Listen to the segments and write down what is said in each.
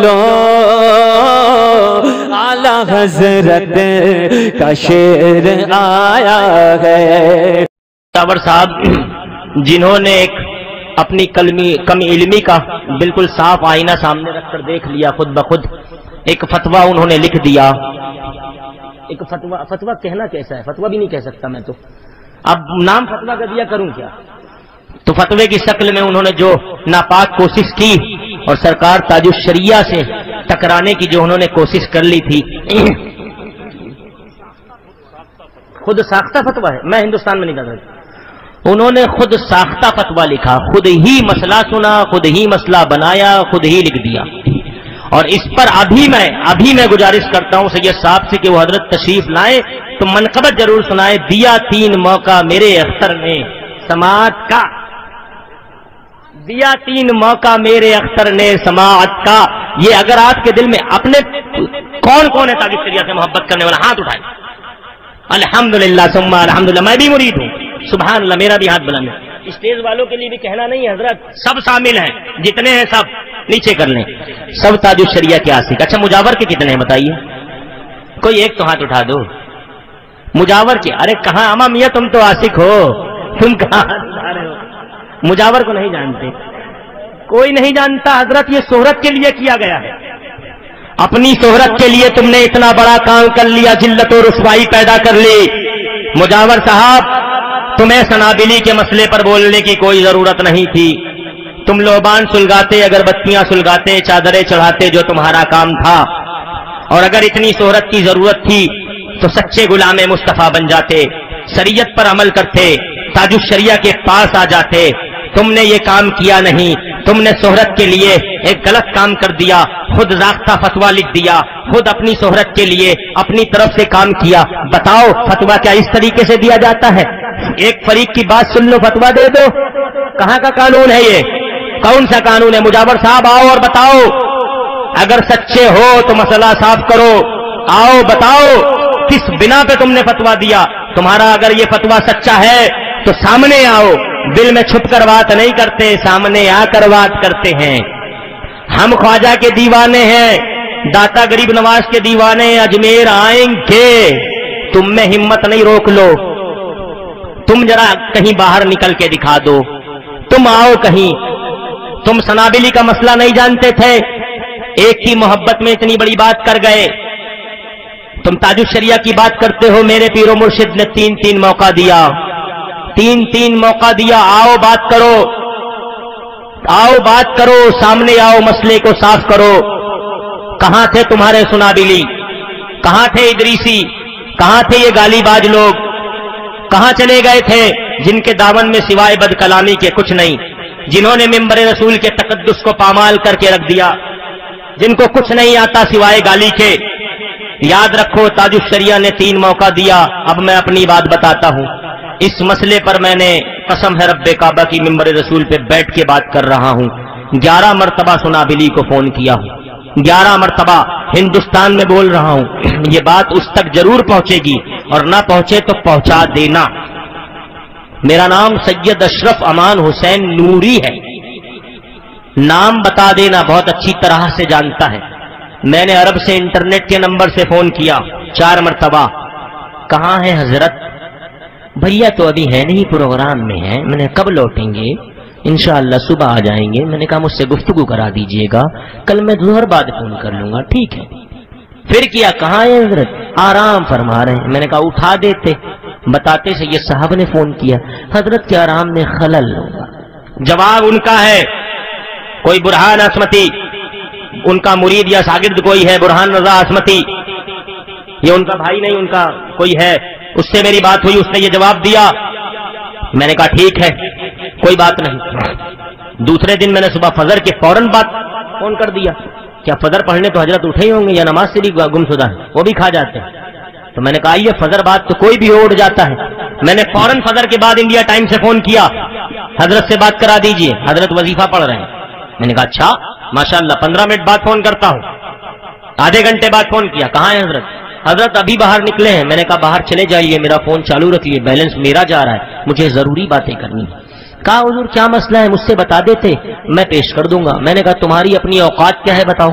بولو اعلی حضرت کا شعر آیا ہے۔ ٹاور صاحب جنہوں نے ایک اپنی کم علمی کا بالکل صاف آئینہ سامنے رکھ کر دیکھ لیا خود بخود، ایک فتویٰ انہوں نے لکھ دیا۔ ایک فتویٰ کہنا کیسا ہے، فتویٰ بھی نہیں کہہ سکتا میں تو، اب نام فتویٰ کا دیا کروں کیا؟ تو فتوے کی شکل میں انہوں نے جو ناپاک کوشش کی اور سرکار تاج الشریعہ سے ٹکرانے کی جو انہوں نے کوشش کر لی تھی، خود ساختہ فتویٰ ہے، میں ہندوستان میں نہیں کر سکتا، انہوں نے خود ساختہ فتویٰ لکھا، خود ہی مسئلہ سنا، خود ہی مسئلہ بنایا، خود ہی لکھ دیا۔ اور اس پر ابھی میں گزارش کرتا ہوں سید صاحب سے کہ وہ حضرت تشریف لائیں تو منقبت ضرور سنائے، دیا 3 موقع میرے اختر نے سماعت کا، دیا 3 موقع میرے اختر نے سماعت کا۔ یہ اگر آپ کے دل میں اپنے کون ہے تاج الشریعہ سے محبت کرنے والا، ہاتھ اٹھائیں۔ الحمدللہ ثم الحمدللہ، میں بھی مرید ہوں، سبحان اللہ، میرا بھی ہاتھ بلند ہے۔ اسٹیج والوں کے لیے بھی کہنا نہیں ہے حضرت، سب شامل ہیں، جتنے ہیں سب نیچے کر لیں، سب تاج الشریعہ کے عاشق۔ اچھا مجاور کے کتنے ہیں بتائیے، کوئی ایک تو ہاتھ اٹھا دو مجاور کے۔ ارے کہاں اما میاں تم تو عاشق ہو، تم کہاں اٹھا رہے ہو؟ مجاور کو نہیں جانتے، کوئی نہیں جانتا حضرت، یہ شہرت کے لیے کیا گیا ہے، اپنی شہرت کے لیے تم نے اتنا بڑا کام کر لیا، ذلت و رسوائی پیدا کر لی۔ مجاور صاحب تمہیں سنابلی کے مسئلے پر بولنے کی کوئی ضرورت نہیں تھی، تم لوبان سلگاتے، اگربتیاں سلگاتے، چادریں چڑھاتے، جو تمہارا کام تھا، اور اگر اتنی شہرت کی ضرورت تھی تو سچے غلام مصطفیٰ بن جاتے، شریعت پر عمل کرتے، تاج الشریعہ کے پاس آ جاتے۔ تم نے یہ کام کیا نہیں، تم نے شہرت کے لیے ایک غلط کام کر دیا، خود ضابطہ فتویٰ لکھ دیا، خود اپنی شہرت کے لیے اپنی طرف سے کام کیا۔ بتاؤ فتویٰ کیا اس طریقے سے دیا جاتا ہے؟ ایک فریق کی بات سن لو فتویٰ دے دو، کہاں کا قانون ہے یہ؟ کون سا قانون ہے؟ مجاور صاحب آؤ اور بتاؤ، اگر سچے ہو تو مسئلہ صاف کرو، آؤ بتاؤ کس بنا پہ تم نے فتویٰ دیا؟ تمہارا اگر یہ فتویٰ سچا ہے تو سامنے آؤ، دل میں چھپ کر بات نہیں کرتے، سامنے آ کر بات کرتے ہیں۔ ہم خواجہ کے دیوانے ہیں، داتا غریب نواز کے دیوانے، اجمیر آئیں گے، تم میں ہمت نہیں، روک لو، تم ذرا کہیں باہر نکل کے دکھا دو، تم آؤ کہیں۔ تم سنابلی کا مسئلہ نہیں جانتے تھے، ایک کی محبت میں اتنی بڑی بات کر گئے۔ تم تاج الشریعہ کی بات کرتے ہو، میرے پیر و مرشد نے 3 موقع دیا، 3 موقع دیا، آؤ بات کرو، آؤ بات کرو، سامنے آؤ، مسئلے کو صاف کرو۔ کہاں تھے تمہارے سنابلی؟ کہاں تھے ادریسی؟ کہاں تھے یہ گالی باز لوگ؟ کہاں چلے گئے تھے جن کے دامن میں سوائے بد کلامی کے کچھ نہیں، جنہوں نے ممبر رسول کے تقدس کو پامال کر کے رکھ دیا، جن کو کچھ نہیں آتا سوائے گالی کے؟ یاد رکھو تاج الشریعہ نے 3 موقع دیا۔ اب میں اپنی بات بتاتا ہوں، اس مسئلے پر میں نے قسم ہے رب کعبہ کی ممبر رسول پہ بیٹھ کے بات کر رہا ہوں، 11 مرتبہ سنابلی کو فون کیا ہوں، 11 مرتبہ ہندوستان میں بول رہا ہوں، یہ بات اس تک ضرور پہنچے گی، اور نہ پہنچے تو پہنچا دینا۔ میرا نام سید اشرف امان حسین نوری ہے، نام بتا دینا، بہت اچھی طرح سے جانتا ہے۔ میں نے عرب سے انٹرنیٹ کے نمبر سے فون کیا 4 مرتبہ، کہاں ہے حضرت؟ بھیا تو ابھی ہے نہیں، پروگرام میں ہے۔ میں نے کب لوٹیں گے؟ انشاءاللہ صبح آ جائیں گے۔ میں نے کہا مجھ سے گفتگو کرا دیجئے گا، کل میں ظہر بعد فون کر لوں گا۔ ٹھیک ہے۔ پھر کیا، کہاں ہے حضرت؟ آرام فرما رہے ہیں۔ میں نے کہا اٹھا دیتے، بتاتے سے یہ صاحب نے فون کیا، حضرت کے آرام میں خلل ہوگا۔ جواب ان کا ہے، کوئی برہان عصمتی، ان کا مرید یا شاگرد کوئی ہے، برہان رضا عصمتی، یہ ان کا بھائی نہیں، ان کا کوئی ہے، اس سے میری بات ہوئی، اس نے یہ جواب دیا۔ میں نے کہا ٹھیک ہے، کوئی بات نہیں۔ دوسرے دن میں نے صبح فجر کے فوراً بعد فون کر دیا، کیا فجر پڑھنے تو حضرت اٹھے ہی ہوں گے یا نماز سے بھی گمشدہ ہے، وہ بھی کھا جاتے ہیں؟ تو میں نے کہا یہ فجر بعد تو کوئی بھی اٹھ جاتا ہے۔ میں نے فوراً فجر کے بعد انڈیا ٹائم سے فون کیا، حضرت سے بات کرا دیجئے، حضرت وظیفہ پڑھ رہے ہیں۔ میں نے کہا اچھا ماشاءاللہ، 15 منٹ بعد فون کرتا ہوں۔ آدھے گھنٹے بعد فون کیا، کہاں ہے حضرت؟ حضرت ابھی باہر نکلے ہیں۔ میں نے کہا باہر چلے جائیے، میرا فون چالو رکھیے، بیلنس میرا جا رہا ہے، مجھے ضروری باتیں کرنی ہے۔ کہا حضور کیا مسئلہ ہے، مجھ سے بتا دیتے، میں پیش کر دوں گا۔ میں نے کہا تمہاری اپنی اوقات کیا ہے بتاؤ،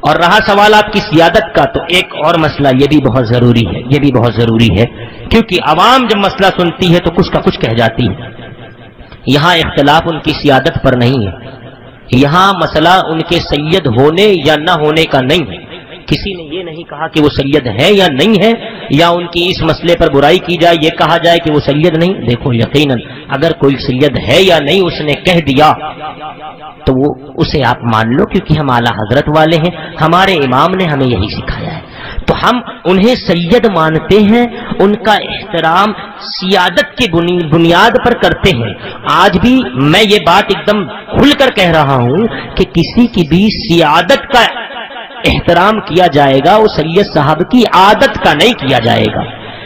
اور رہا سوال آپ کی سیادت کا، تو ایک اور مسئلہ یہ بھی بہت ضروری ہے، یہ بھی بہت ضروری ہے، کیونکہ عوام جب مسئلہ سنتی ہے تو کچھ کا کچھ کہہ جاتی ہے۔ یہاں اختلاف ان کی سیادت پر نہیں ہے، یہاں مسئلہ ان کے سید ہونے یا نہ ہونے کا نہیں ہے۔ کسی نے یہ نہیں کہا کہ وہ سید ہے یا نہیں ہے، یا ان کی اس مسئلے پر برائی کی جائے، یہ کہا جائے کہ وہ سید نہیں۔ دیکھو یقیناً اگر کوئی سید ہے یا نہیں اس نے کہہ دیا تو وہ اسے آپ مان لو، کیونکہ ہم اعلیٰ حضرت والے ہیں، ہمارے امام نے ہمیں یہی سکھایا ہے، تو ہم انہیں سید مانتے ہیں، ان کا احترام سیادت کی بنیاد پر کرتے ہیں۔ آج بھی میں یہ بات ایک دم کھل کر کہہ رہا ہوں کہ کسی کی بھی سیادت کا احترام کیا جائے گا، وہ سید صاحب کی عادت کا نہیں کیا جائے گا۔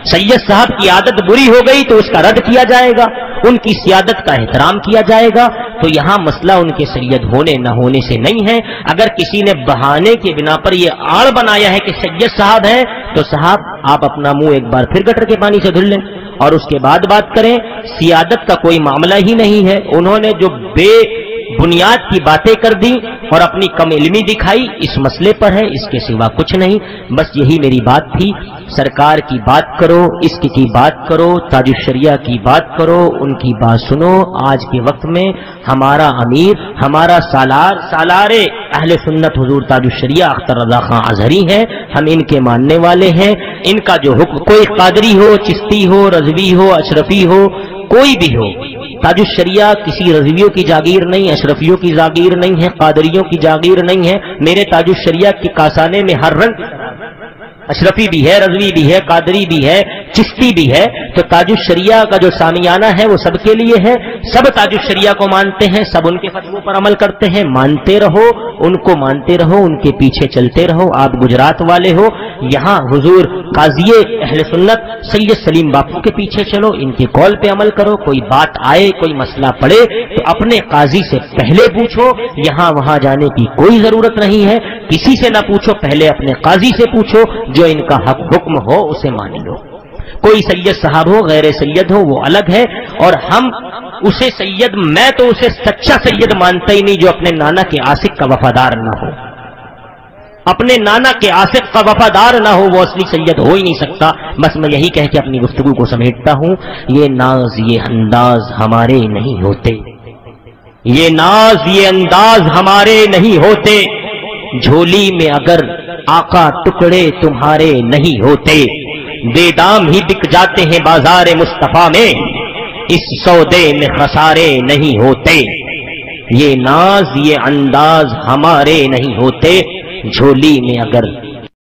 سید صاحب کی عادت بری ہو گئی تو اس کا رد کیا جائے گا، ان کی سیادت کا احترام کیا جائے گا۔ تو یہاں مسئلہ ان کے سید ہونے نہ ہونے سے نہیں ہے۔ اگر کسی نے بہانے کے بنا پر یہ آڑ بنایا ہے کہ سید صاحب ہے، تو صاحب آپ اپنا منہ ایک بار پھر گٹر کے پانی سے دھل لیں اور اس کے بعد بات کریں۔ سیادت کا کوئی معاملہ ہی نہیں ہے۔ انہوں نے جو بے بنیاد کی باتیں کر دی اور اپنی کم علمی دکھائی، اس مسئلے پر ہے، اس کے سوا کچھ نہیں۔ بس یہی میری بات تھی۔ سرکار کی بات کرو، اس کی بات کرو، تاج الشریعہ کی بات کرو، ان کی بات سنو۔ آج کے وقت میں ہمارا امیر، ہمارا سالار اہل سنت حضور تاج الشریعہ اختر رضا خان اظہری ہیں، ہم ان کے ماننے والے ہیں۔ ان کا جو حکم، کوئی قادری ہو، چشتی ہو، رضوی ہو، اشرفی ہو، کوئی بھی ہو، تاج الشریعہ کسی رضویوں کی جاگیر نہیں، اشرفیوں کی جاگیر نہیں ہے، قادریوں کی جاگیر نہیں ہے۔ میرے تاج الشریعہ کے کاسانے میں ہر رنگ اشرفی بھی ہے، رضوی بھی ہے، قادری بھی ہے، چشتی بھی ہے۔ تو تاج الشریعہ کا جو سامیانہ ہے وہ سب کے لیے ہے، سب تاج الشریعہ کو مانتے ہیں، سب ان کے فتووں پر عمل کرتے ہیں۔ مانتے رہو، ان کو مانتے رہو، ان کے پیچھے چلتے رہو۔ آپ گجرات والے ہو، یہاں حضور قاضی اہل سنت سید سلیم باپو کے پیچھے چلو، ان کے قول پہ عمل کرو۔ کوئی بات آئے، کوئی مسئلہ پڑے تو اپنے قاضی سے پہلے پوچھو، یہاں وہاں جانے کی کوئی ضرورت نہیں ہے۔ کسی سے نہ پوچھو، پہلے اپنے قاضی سے پوچھو، جو ان کا حکم ہو اسے مان لو۔ کوئی سید صاحب ہو، غیر سید ہو، وہ الگ ہے، اور ہم اسے سید، میں تو اسے سچا سید مانتا ہی نہیں جو اپنے نانا کے عاشق کا وفادار نہ ہو۔ اپنے نانا کے عاشق کا وفادار نہ ہو وہ اصلی سید ہو ہی نہیں سکتا۔ بس میں یہی کہہ کے اپنی گفتگو کو سمیٹتا ہوں۔ یہ ناز، یہ انداز ہمارے نہیں ہوتے، یہ ناز، یہ انداز ہمارے نہیں ہوتے۔ جھولی میں اگر آقا ٹکڑے تمہارے نہیں ہوتے، بے دام ہی بک جاتے ہیں بازار مصطفیٰ میں، اس سودے میں خسارے نہیں ہوتے۔ یہ ناز، یہ انداز ہمارے نہیں ہوتے، جھولی میں اگر